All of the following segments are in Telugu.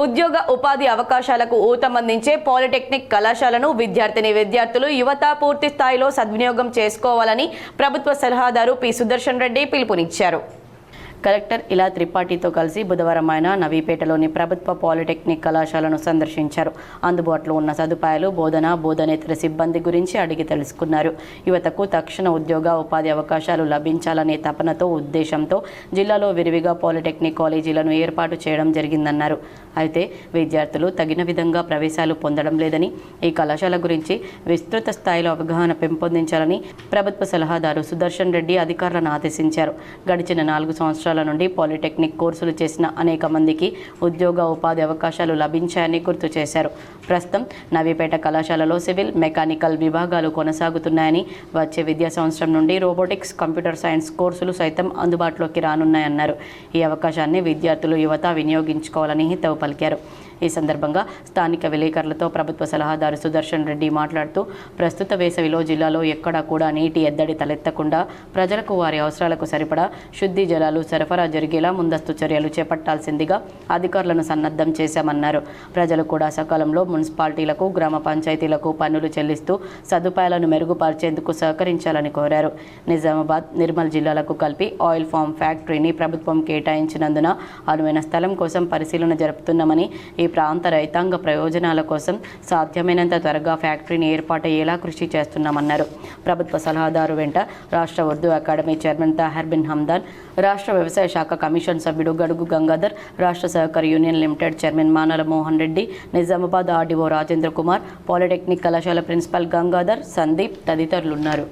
ఉద్యోగ ఉపాధి అవకాశాలకు ఊతమందించే పాలిటెక్నిక్ కళాశాలను విద్యార్థులు యువత పూర్తి స్థాయిలో సద్వినియోగం చేసుకోవాలని ప్రభుత్వ సలహాదారు పి సుదర్శన్ రెడ్డి పిలుపునిచ్చారు. కలెక్టర్ ఇలా త్రిపాఠితో కలిసి బుధవారం ఆయన నవీపేటలోని ప్రభుత్వ పాలిటెక్నిక్ కళాశాలను సందర్శించారు. అందుబాటులో ఉన్న సదుపాయాలు, బోధనేతర సిబ్బంది గురించి అడిగి తెలుసుకున్నారు. యువతకు తక్షణ ఉద్యోగ ఉపాధి అవకాశాలు లభించాలనే తపనతో ఉద్దేశంతో జిల్లాలో విరివిగా పాలిటెక్నిక్ కాలేజీలను ఏర్పాటు చేయడం జరిగిందన్నారు. అయితే విద్యార్థులు తగిన విధంగా ప్రవేశాలు పొందడం లేదని, ఈ కళాశాల గురించి విస్తృత స్థాయిలో అవగాహన పెంపొందించాలని ప్రభుత్వ సలహాదారు సుదర్శన్ రెడ్డి అధికారులను ఆదేశించారు. గడిచిన 4 సంవత్సరాల నుండి పాలిటెక్నిక్ కోర్సులు చేసిన అనేక మందికి ఉద్యోగ ఉపాధి అవకాశాలు లభించాయని గుర్తు చేశారు. ప్రస్తుతం నవీపేట కళాశాలలో సివిల్, మెకానికల్ విభాగాలు కొనసాగుతున్నాయని, వచ్చే విద్యా సంవత్సరం నుండి రోబోటిక్స్, కంప్యూటర్ సైన్స్ కోర్సులు సైతం అందుబాటులోకి రానున్నాయన్నారు. ఈ అవకాశాన్ని విద్యార్థులు, యువత వినియోగించుకోవాలని హితవు పలికారు. ఈ సందర్భంగా స్థానిక విలేకరులతో ప్రభుత్వ సలహాదారు సుదర్శన్ రెడ్డి మాట్లాడుతూ, ప్రస్తుత వేసవిలో జిల్లాలో ఎక్కడా కూడా నీటి ఎద్దడి తలెత్తకుండా ప్రజలకు వారి అవసరాలకు సరిపడా శుద్ధి జలాలు సరఫరా జరిగేలా ముందస్తు చర్యలు చేపట్టాల్సిందిగా అధికారులను సన్నద్ధం చేశామన్నారు. ప్రజలు కూడా సకాలంలో మున్సిపాలిటీలకు, గ్రామ పంచాయతీలకు పన్నులు చెల్లిస్తూ సదుపాయాలను మెరుగుపరిచేందుకు సహకరించాలని కోరారు. నిజామాబాద్, నిర్మల్ జిల్లాలకు కలిపి ఆయిల్ ఫామ్ ఫ్యాక్టరీని ప్రభుత్వం కేటాయించినందున అనువైన స్థలం కోసం పరిశీలన జరుపుతున్నామని, ఈ ప్రాంత రైతాంగ ప్రయోజనాల కోసం సాధ్యమైనంత త్వరగా ఫ్యాక్టరీని ఏర్పాటయ్యేలా కృషి చేస్తున్నామన్నారు. ప్రభుత్వ సలహాదారు వెంట రాష్ట్ర ఉర్దూ అకాడమీ చైర్మన్ తాహర్ బిన్ హమ్దాన్, రాష్ట్ర వ్యవసాయ శాఖ కమిషన్ సభ్యుడు గడుగు గంగాధర్, రాష్ట్ర సహకార union limited chairman Manala Mohan Reddy, Nizamabad RDO Rajendra Kumar, polytechnic కళాశాల ప్రిన్సిపల్ గంగాధర్, సందీప్ తదితరులున్నారు.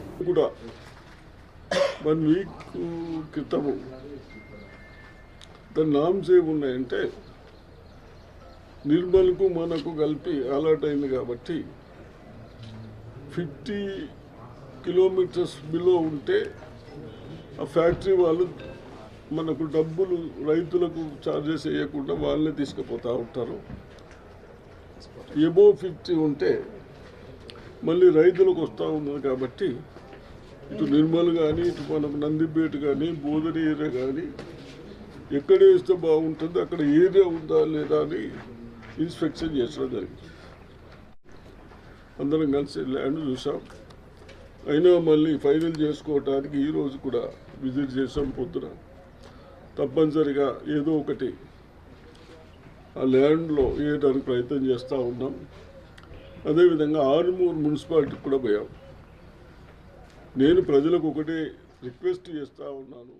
నిర్మల్కు మనకు కలిపి అలాట్ అయింది కాబట్టి 50 కిలోమీటర్స్ బిలో ఉంటే ఆ ఫ్యాక్టరీ వాళ్ళు మనకు డబ్బులు రైతులకు ఛార్జెస్ వేయకుండా వాళ్ళే తీసుకుపోతూ ఉంటారు. ఎబో 50 ఉంటే మళ్ళీ రైతులకు వస్తూ ఉన్నది కాబట్టి ఇటు నిర్మల్ కానీ, ఇటు మనకు నందిపేట కానీ, బోధన ఏరియా కానీ ఎక్కడ వేస్తే బాగుంటుంది, అక్కడ ఏరియా ఉందా లేదా అని ఇన్స్పెక్షన్ చేసడం జరిగింది. అందరం కలిసి ల్యాండ్ చూసాం. అయినా మళ్ళీ ఫైనల్ చేసుకోవటానికి ఈరోజు కూడా విజిట్ చేసాం. పొద్దున తప్పనిసరిగా ఏదో ఒకటి ఆ ల్యాండ్లో వేయడానికి ప్రయత్నం చేస్తూ ఉన్నాం. అదేవిధంగా ఆరుమూరు మున్సిపాలిటీకి కూడా పోయాం. నేను ప్రజలకు ఒకటే రిక్వెస్ట్ చేస్తూ ఉన్నాను.